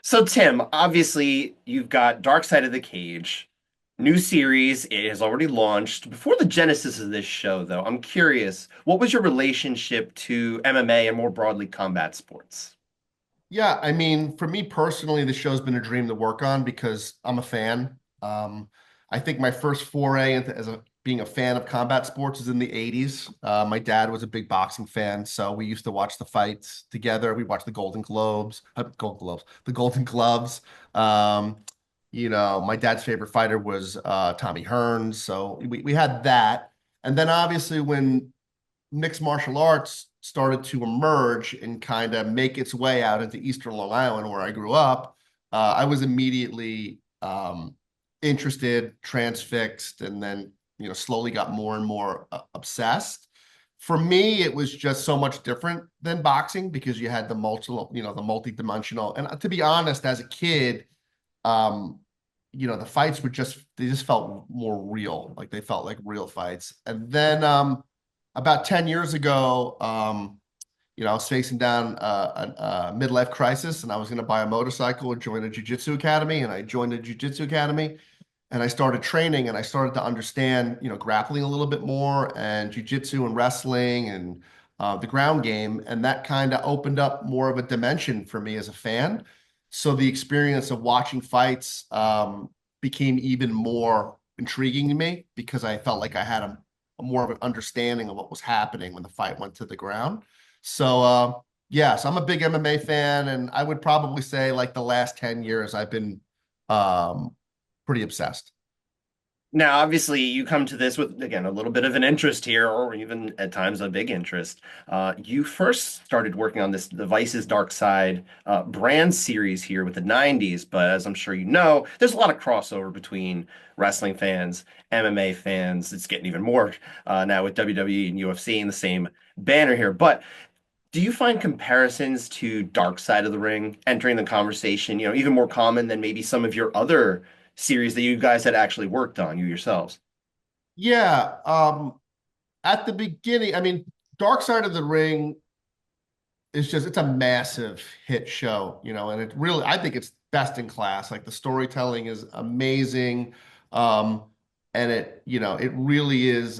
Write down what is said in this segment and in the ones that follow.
So, Tim, obviously, you've got Dark Side of the Cage. New series, it has already launched. Before the genesis of this show, though, I'm curious, what was your relationship to MMA and more broadly combat sports? Yeah, I mean, for me personally, the show's been a dream to work on because I'm a fan. I think my first foray into being a fan of combat sports is in the 80s. My dad was a big boxing fan, so we used to watch the fights together. We watched the the Golden Gloves. Um, my dad's favorite fighter was Tommy Hearns, so we had that. And then obviously when mixed martial arts started to emerge and kind of make its way out into Eastern Long Island, where I grew up, I was immediately interested, transfixed, and then slowly got more and more obsessed. For me, it was just so much different than boxing because you had the multi-dimensional. And to be honest, as a kid, um, the fights were they just felt more real, like they felt like real fights. And then about 10 years ago, I was facing down a midlife crisis and I was going to buy a motorcycle and join a jiu-jitsu academy. And I joined a jiu-jitsu academy and I started training and I started to understand, grappling a little bit more and jiu-jitsu and wrestling and the ground game. And that kind of opened up more of a dimension for me as a fan. So the experience of watching fights became even more intriguing to me because I felt like I had a more of an understanding of what was happening when the fight went to the ground. So yes, I'm a big MMA fan, and I would probably say like the last 10 years I've been um, pretty obsessed. Now, obviously, you come to this with, again, a little bit of an interest here, or even at times a big interest. You first started working on this The Vice's Dark Side brand series here with the 90s, but as I'm sure you know, there's a lot of crossover between wrestling fans, MMA fans. It's getting even more now with WWE and UFC in the same banner here. But do you find comparisons to Dark Side of the Ring entering the conversation, even more common than maybe some of your other series that you guys had actually worked on, you yourselves? Yeah, at the beginning, I mean, Dark Side of the Ring it's a massive hit show, and it really, I think it's best in class. Like the storytelling is amazing. Um, and it really is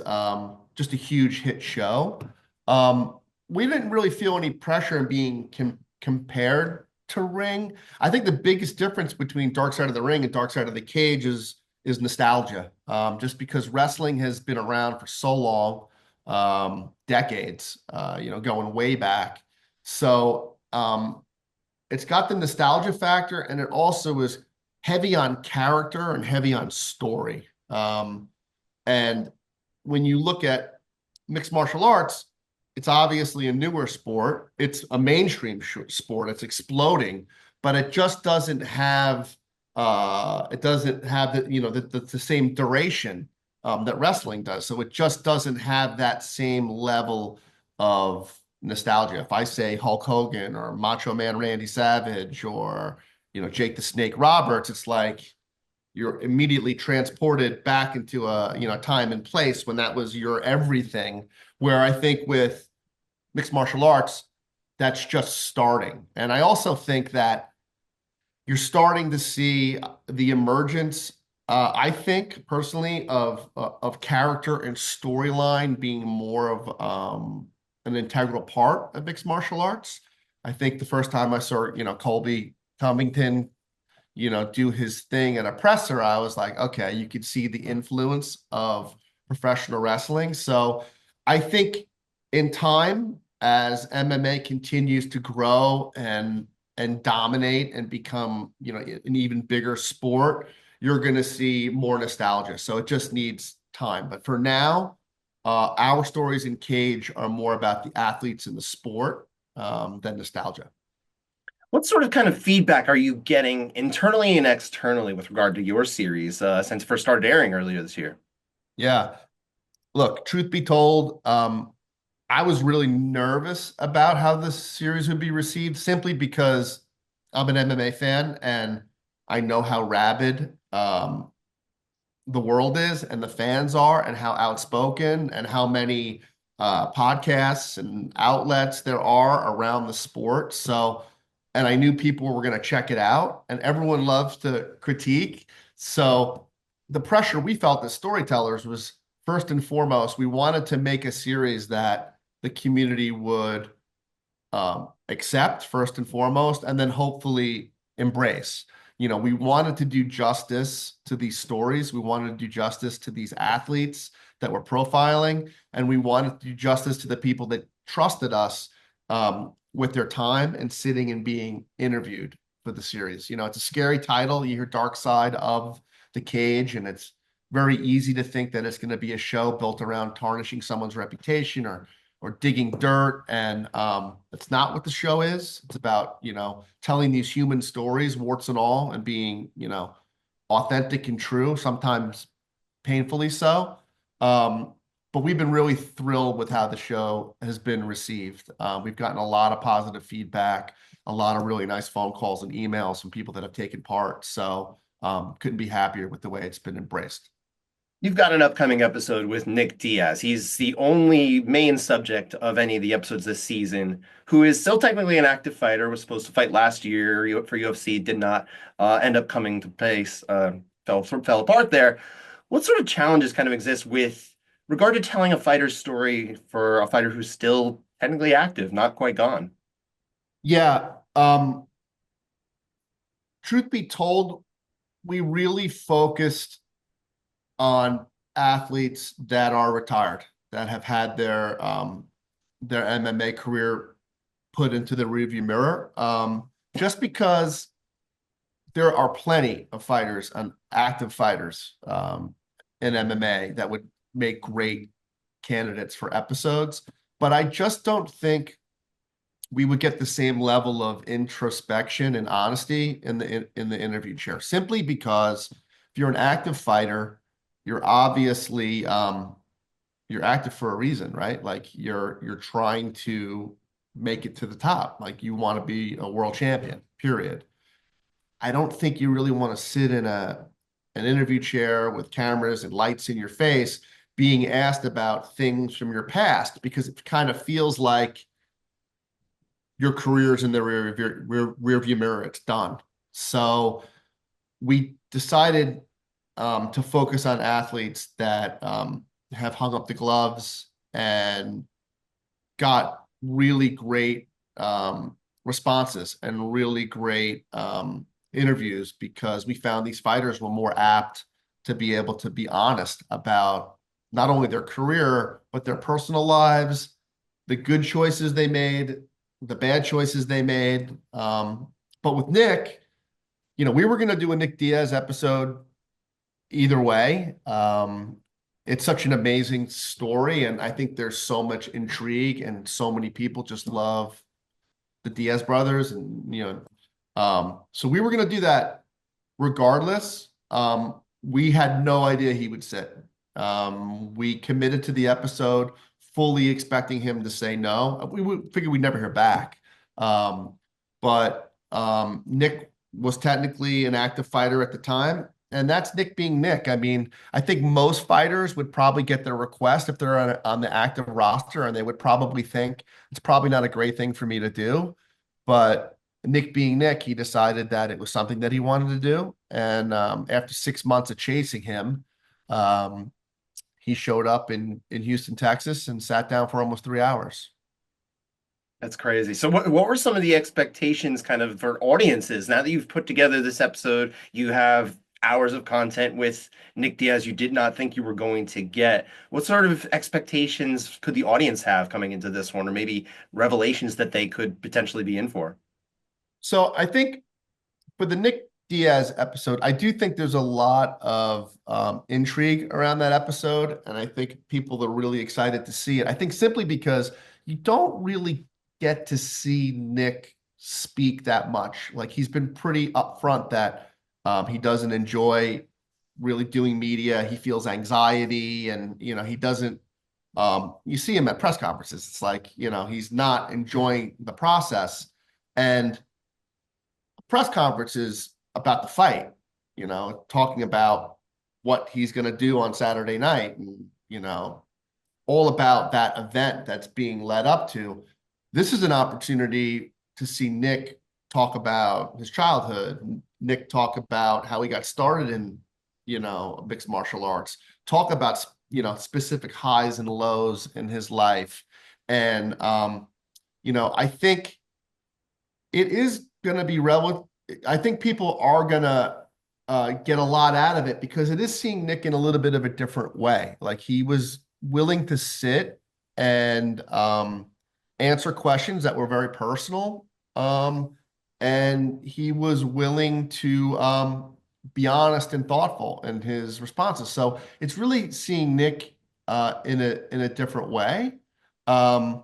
just a huge hit show. We didn't really feel any pressure in being compared to Ring. I think the biggest difference between Dark Side of the Ring and Dark Side of the Cage is nostalgia. Just because wrestling has been around for so long, decades, going way back. So it's got the nostalgia factor, and it also is heavy on character and heavy on story. And when you look at mixed martial arts, it's obviously a newer sport. It's a mainstream sport. It's exploding, but it doesn't have the same duration that wrestling does. So it just doesn't have that same level of nostalgia. If I say Hulk Hogan or Macho Man Randy Savage or Jake the Snake Roberts, it's like you're immediately transported back into a time and place when that was your everything. Where I think with mixed martial arts, that's just starting. And I also think that you're starting to see the emergence, I think personally, of character and storyline being more of an integral part of mixed martial arts. I think the first time I saw, Colby Covington, do his thing at a presser, I was like, okay, you could see the influence of professional wrestling. So I think in time, as MMA continues to grow and dominate and become, an even bigger sport, you're going to see more nostalgia. So it just needs time. But for now, our stories in Cage are more about the athletes in the sport than nostalgia. What sort of kind of feedback are you getting internally and externally with regard to your series since it first started airing earlier this year? Yeah. Look, truth be told, I was really nervous about how this series would be received simply because I'm an MMA fan and I know how rabid the world is and the fans are and how outspoken and how many podcasts and outlets there are around the sport. So and I knew people were going to check it out, and everyone loves to critique. So the pressure we felt as storytellers was first and foremost, we wanted to make a series that the community would accept first and foremost, and then hopefully embrace. We wanted to do justice to these stories. We wanted to do justice to these athletes that we're profiling, and we wanted to do justice to the people that trusted us with their time and sitting and being interviewed for the series. It's a scary title. You hear Dark Side of the Cage, and it's very easy to think that it's going to be a show built around tarnishing someone's reputation or digging dirt. And it's not what the show is. It's about, telling these human stories, warts and all, and being, authentic and true, sometimes painfully so. Um, but we've been really thrilled with how the show has been received. We've gotten a lot of positive feedback, a lot of really nice phone calls and emails from people that have taken part. So couldn't be happier with the way it's been embraced. You've got an upcoming episode with Nick Diaz. He's the only main subject of any of the episodes this season, who is still technically an active fighter, was supposed to fight last year for UFC, did not end up coming to place, fell apart there. What sort of challenges kind of exist with regard to telling a fighter's story for a fighter who's still technically active, not quite gone? Yeah. Truth be told, we really focused on athletes that are retired, that have had their MMA career put into the rearview mirror. Just because there are plenty of fighters and active fighters in MMA that would make great candidates for episodes, but I just don't think we would get the same level of introspection and honesty in the interview chair, simply because if you're an active fighter, you're obviously you're active for a reason, right? Like you're trying to make it to the top. Like you want to be a world champion, period. I don't think you really want to sit in an interview chair with cameras and lights in your face being asked about things from your past, because it kind of feels like your career's in the rear view mirror. It's done. So we decided to focus on athletes that have hung up the gloves and got really great responses and really great interviews, because we found these fighters were more apt to be able to be honest about not only their career, but their personal lives, the good choices they made, the bad choices they made. But with Nick, we were going to do a Nick Diaz episode either way. It's such an amazing story, and I think there's so much intrigue, and so many people just love the Diaz brothers, and so we were going to do that regardless. We had no idea he would sit. We committed to the episode fully expecting him to say no. We would figure we'd never hear back. But Nick was technically an active fighter at the time, and that's Nick being Nick. I mean, I think most fighters would probably get their request if they're on the active roster, and they would probably think it's probably not a great thing for me to do. But Nick being Nick, he decided that it was something that he wanted to do. And after 6 months of chasing him, um, he showed up in Houston, Texas, and sat down for almost 3 hours. That's crazy. So what were some of the expectations kind of for audiences now that you've put together this episode? You have hours of content with Nick Diaz you did not think you were going to get. What sort of expectations could the audience have coming into this one, or maybe revelations that they could potentially be in for? So I think for the Nick Diaz episode, I do think there's a lot of intrigue around that episode, and I think people are really excited to see it. I think simply because you don't really get to see Nick speak that much. Like he's been pretty upfront that he doesn't enjoy really doing media. He feels anxiety, and he doesn't. You see him at press conferences. It's like he's not enjoying the process, and press conference is about the fight, talking about what he's going to do on Saturday night, and, all about that event that's being led up to. This is an opportunity to see Nick talk about his childhood. Nick talk about how he got started in, mixed martial arts. Talk about, specific highs and lows in his life. And, I think it is going to be relevant. I think people are going to get a lot out of it because it is seeing Nick in a little bit of a different way. Like he was willing to sit and answer questions that were very personal. And he was willing to be honest and thoughtful in his responses. So it's really seeing Nick in a different way. Um,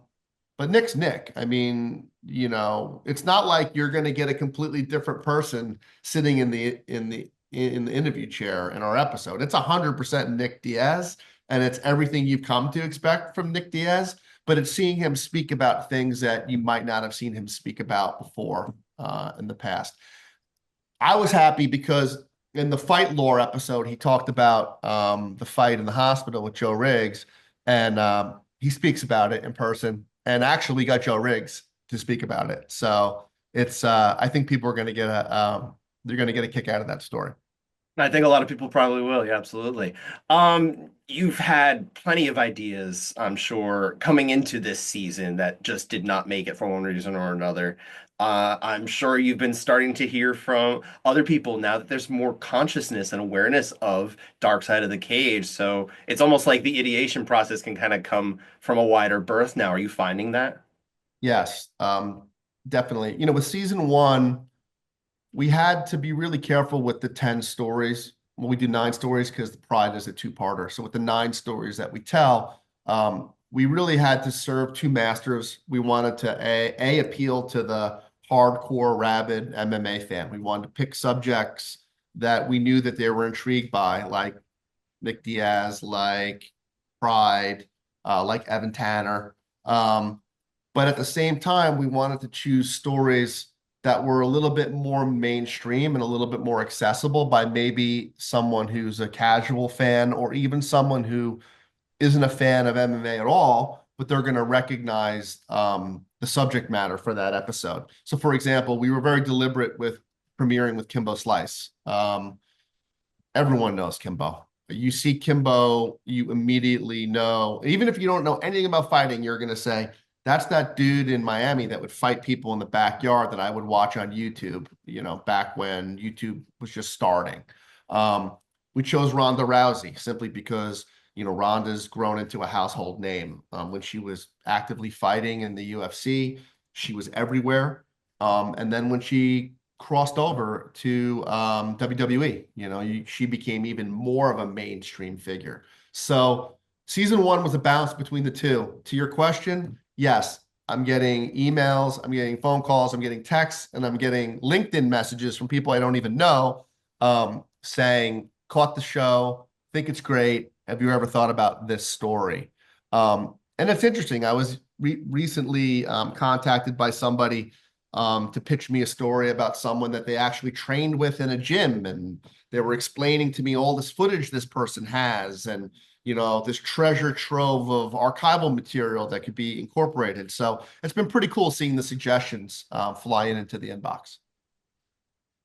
but Nick's Nick. I mean, it's not like you're going to get a completely different person sitting in the interview chair in our episode. It's 100% Nick Diaz, and it's everything you've come to expect from Nick Diaz. But it's seeing him speak about things that you might not have seen him speak about before in the past. I was happy because in the fight lore episode, he talked about the fight in the hospital with Joe Riggs, and he speaks about it in person. And actually, got Joe Riggs to speak about it. So it's I think people are going to get they're going to get a kick out of that story. I think a lot of people probably will. Yeah, absolutely. You've had plenty of ideas, I'm sure, coming into this season that just did not make it for one reason or another. I'm sure you've been starting to hear from other people now that there's more consciousness and awareness of Dark Side of the Cage. So it's almost like the ideation process can kind of come from a wider berth now. Are you finding that? Yes, definitely. With season one, we had to be really careful with the 10 stories. Well, we do 9 stories because the Pride is a two-parter. So with the 9 stories that we tell, we really had to serve two masters. We wanted to appeal to the hardcore, rabid MMA fan. We wanted to pick subjects that we knew that they were intrigued by, like Nick Diaz, like Pride, like Evan Tanner. But at the same time, we wanted to choose stories that were a little bit more mainstream and a little bit more accessible by maybe someone who's a casual fan or even someone who isn't a fan of MMA at all, but they're going to recognize the subject matter for that episode. So, for example, we were very deliberate with premiering with Kimbo Slice. Everyone knows Kimbo. You see Kimbo, you immediately know, even if you don't know anything about fighting, you're going to say, that's that dude in Miami that would fight people in the backyard that I would watch on YouTube, back when YouTube was just starting. We chose Ronda Rousey simply because, Ronda's grown into a household name. When she was actively fighting in the UFC, she was everywhere. And then when she crossed over to WWE, she became even more of a mainstream figure. So season one was a balance between the two. To your question, yes, I'm getting emails, I'm getting phone calls, I'm getting texts, and I'm getting LinkedIn messages from people I don't even know saying, caught the show, think it's great. Have you ever thought about this story? And it's interesting. I was recently contacted by somebody to pitch me a story about someone that they actually trained with in a gym. And they were explaining to me all this footage this person has and, this treasure trove of archival material that could be incorporated. So it's been pretty cool seeing the suggestions fly into the inbox.